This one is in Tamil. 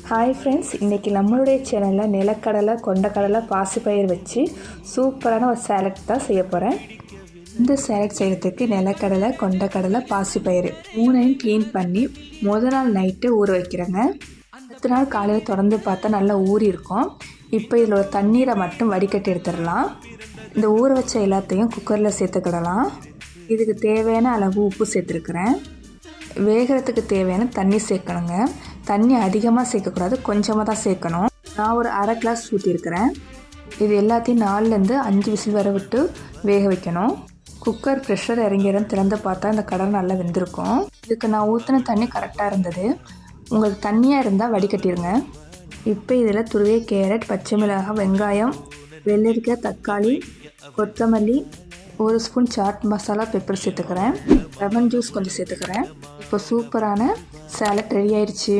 ஹாய் ஃப்ரெண்ட்ஸ், இன்றைக்கி நம்மளுடைய சேனலில் நிலக்கடலை, கொண்டக்கடலை, பாசிப்பயிர் வச்சு சூப்பரான ஒரு சேலட் தான் செய்ய போகிறேன். இந்த சேலட் செய்கிறதுக்கு நிலக்கடலை, கொண்டக்கடலை, பாசிப்பயிர் மூணையும் க்ளீன் பண்ணி முதல் நாள் நைட்டு ஊற வைக்கிறேங்க. அடுத்த நாள் காலையில் தொடர்ந்து பார்த்தா நல்லா ஊறி இருக்கும். இப்போ இதில் ஒரு தண்ணீரை மட்டும் வடிகட்டி எடுத்துடலாம். இந்த ஊற வச்ச எல்லாத்தையும் குக்கரில் சேர்த்துக்கிடலாம். இதுக்கு தேவையான அளவு உப்பு சேர்த்துருக்குறேன். வேகிறதுக்கு தேவையான தண்ணி சேர்க்கணுங்க. தண்ணி அதிகமாக சேர்க்கக்கூடாது, கொஞ்சமாக தான் சேர்க்கணும். நான் ஒரு அரை கிளாஸ் ஊற்றிருக்கிறேன். இது எல்லாத்தையும் 4லேருந்து 5 விசில் வர விட்டு வேக வைக்கணும். குக்கர் ப்ரெஷர் இறங்கிடும் திறந்து பார்த்தா இந்த கடலை நல்லா வெந்திருக்கும். இதுக்கு நான் ஊற்றின தண்ணி கரெக்டாக இருந்தது. உங்களுக்கு தண்ணியாக இருந்தால் வடிகட்டிடுங்க. இப்போ இதில் துருவிய கேரட், பச்சை மிளகாய், வெங்காயம், வெள்ளரிக்காய், தக்காளி, கொத்தமல்லி, 1 ஸ்பூன் சாட் மசாலா, பெப்பர் சேர்த்துக்கிறேன். லெமன் ஜூஸ் கொஞ்சம் சேர்த்துக்கிறேன். இப்போ சூப்பரான சேலட் ரெடி ஆயிடுச்சு.